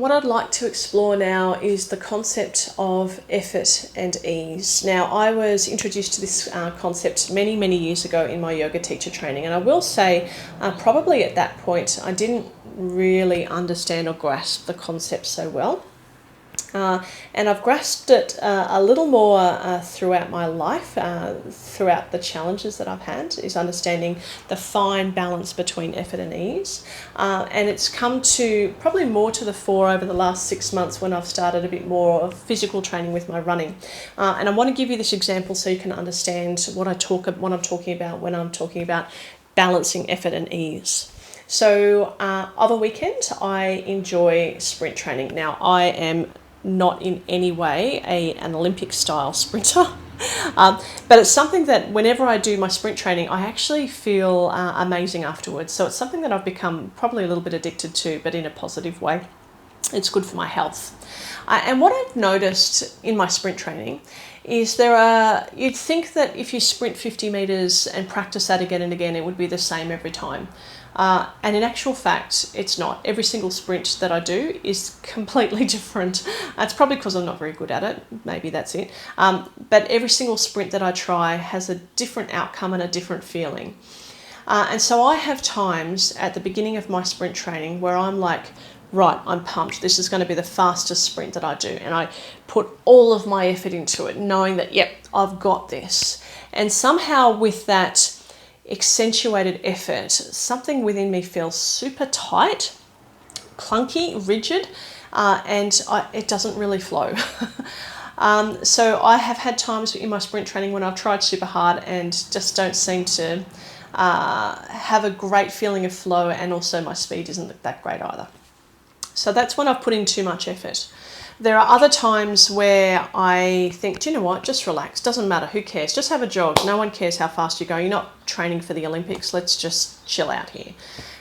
what I'd like to explore now is the concept of effort and ease. Now, I was introduced to this concept many, many years ago in my yoga teacher training, and I will say probably at that point I didn't really understand or grasp the concept so well. And I've grasped it a little more throughout my life, throughout the challenges that I've had, is understanding the fine balance between effort and ease. And it's come to probably more to the fore over the last 6 months when I've started a bit more of physical training with my running. And I want to give you this example so you can understand what I'm talking about when I'm talking about balancing effort and ease. So of a weekend, I enjoy sprint training. Now, I am not in any way an Olympic style sprinter, but it's something that whenever I do my sprint training, I actually feel amazing afterwards. So it's something that I've become probably a little bit addicted to, but in a positive way. It's good for my health. And what I've noticed in my sprint training is you'd think that if you sprint 50 meters and practice that again and again, it would be the same every time. And in actual fact, it's not. Every single sprint that I do is completely different. It's probably because I'm not very good at it. Maybe that's it. But every single sprint that I try has a different outcome and a different feeling. And so I have times at the beginning of my sprint training where I'm like, right, I'm pumped. This is going to be the fastest sprint that I do. And I put all of my effort into it, knowing that, yep, I've got this. And somehow with that accentuated effort, something within me feels super tight, clunky, rigid, and it doesn't really flow. So I have had times in my sprint training when I've tried super hard and just don't seem to have a great feeling of flow, and also my speed isn't that great either. So that's when I've put in too much effort. There are other times where I think, do you know what, just relax, doesn't matter, who cares, just have a jog, no one cares how fast you're going, you're not training for the Olympics, let's just chill out here.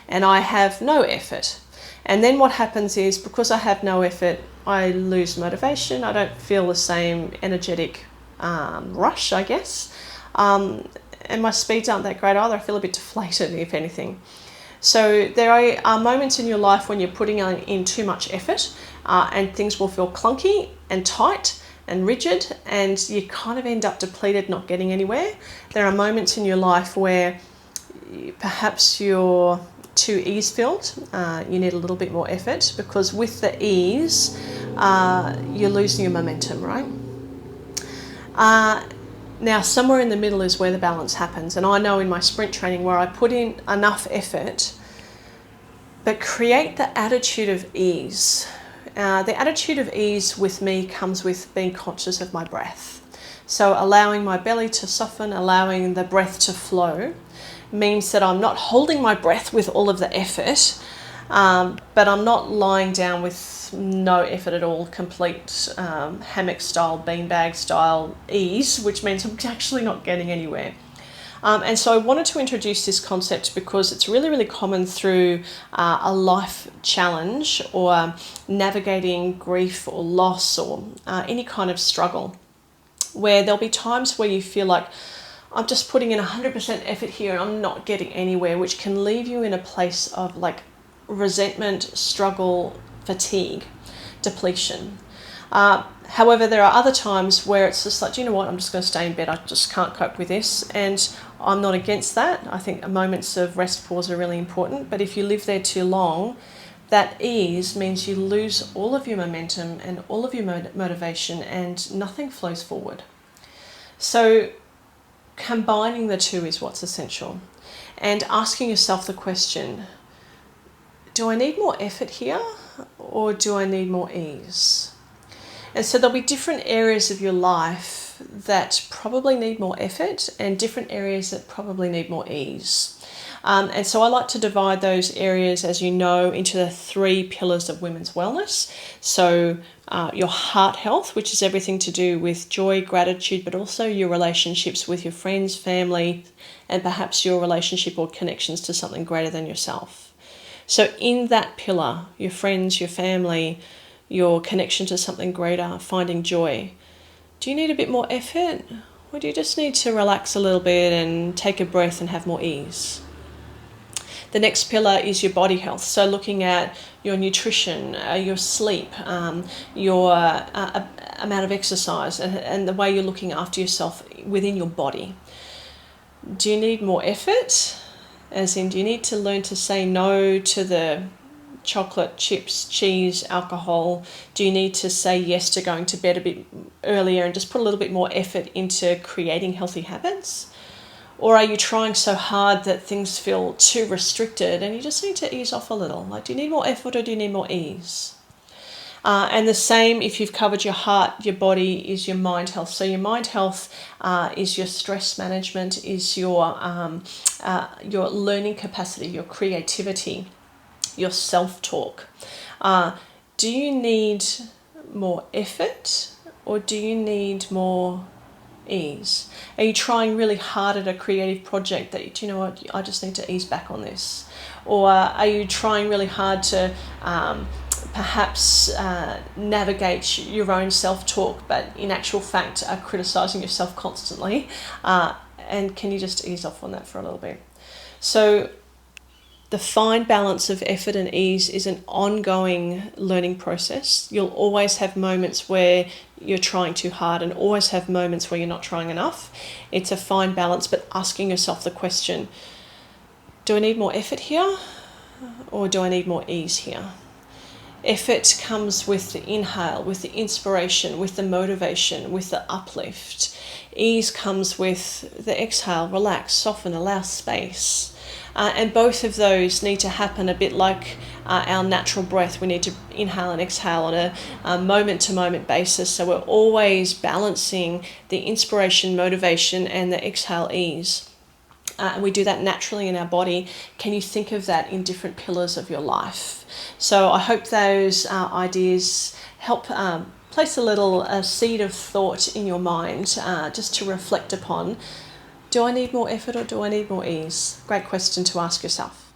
And I have no effort. And then what happens is, because I have no effort, I lose motivation, I don't feel the same energetic rush, I guess, and my speeds aren't that great either, I feel a bit deflated, if anything. So there are moments in your life when you're putting in too much effort, and things will feel clunky and tight and rigid, and you kind of end up depleted, not getting anywhere. There are moments in your life where perhaps you're too ease-filled, you need a little bit more effort, because with the ease, you're losing your momentum, right? Now, somewhere in the middle is where the balance happens. And I know in my sprint training where I put in enough effort, but create the attitude of ease. The attitude of ease with me comes with being conscious of my breath. So allowing my belly to soften, allowing the breath to flow, means that I'm not holding my breath with all of the effort, but I'm not lying down with no effort at all, complete hammock style, beanbag style ease, which means I'm actually not getting anywhere. And so I wanted to introduce this concept because it's really, really common through a life challenge, or navigating grief or loss, or any kind of struggle, where there'll be times where you feel like, I'm just putting in 100% effort here and I'm not getting anywhere, which can leave you in a place of like resentment, struggle, fatigue, depletion. However, there are other times where it's just like, you know what, I'm just going to stay in bed, I just can't cope with this, and I'm not against that. I think moments of rest pause are really important, but if you live there too long, that ease means you lose all of your momentum and all of your motivation, and nothing flows forward. So combining the two is what's essential, and asking yourself the question, do I need more effort here, or do I need more ease? And so there'll be different areas of your life that probably need more effort, and different areas that probably need more ease. And so I like to divide those areas, as you know, into the 3 pillars of women's wellness. So your heart health, which is everything to do with joy, gratitude, but also your relationships with your friends, family, and perhaps your relationship or connections to something greater than yourself. So in that pillar, your friends, your family, your connection to something greater, finding joy, do you need a bit more effort, or do you just need to relax a little bit and take a breath and have more ease? The next pillar is your body health. So looking at your nutrition, your sleep, your amount of exercise, and the way you're looking after yourself within your body. Do you need more effort? As in, do you need to learn to say no to the chocolate, chips, cheese, alcohol? Do you need to say yes to going to bed a bit earlier and just put a little bit more effort into creating healthy habits? Or are you trying so hard that things feel too restricted and you just need to ease off a little? Like, do you need more effort or do you need more ease? And the same, if you've covered your heart, your body, is your mind health. So your mind health is your stress management, is your learning capacity, your creativity, your self-talk. Do you need more effort or do you need more ease? Are you trying really hard at a creative project that, do you know what, I just need to ease back on this? Or are you trying really hard to perhaps navigate your own self-talk, but in actual fact are criticising yourself constantly? And can you just ease off on that for a little bit? So the fine balance of effort and ease is an ongoing learning process. You'll always have moments where you're trying too hard and always have moments where you're not trying enough. It's a fine balance, but asking yourself the question, do I need more effort here or do I need more ease here? Effort comes with the inhale, with the inspiration, with the motivation, with the uplift. Ease comes with the exhale, relax, soften, allow space. And both of those need to happen a bit like our natural breath. We need to inhale and exhale on a moment-to-moment basis. So we're always balancing the inspiration, motivation, and the exhale, ease. And we do that naturally in our body. Can you think of that in different pillars of your life? So I hope those ideas help place a little seed of thought in your mind just to reflect upon. Do I need more effort or do I need more ease? Great question to ask yourself.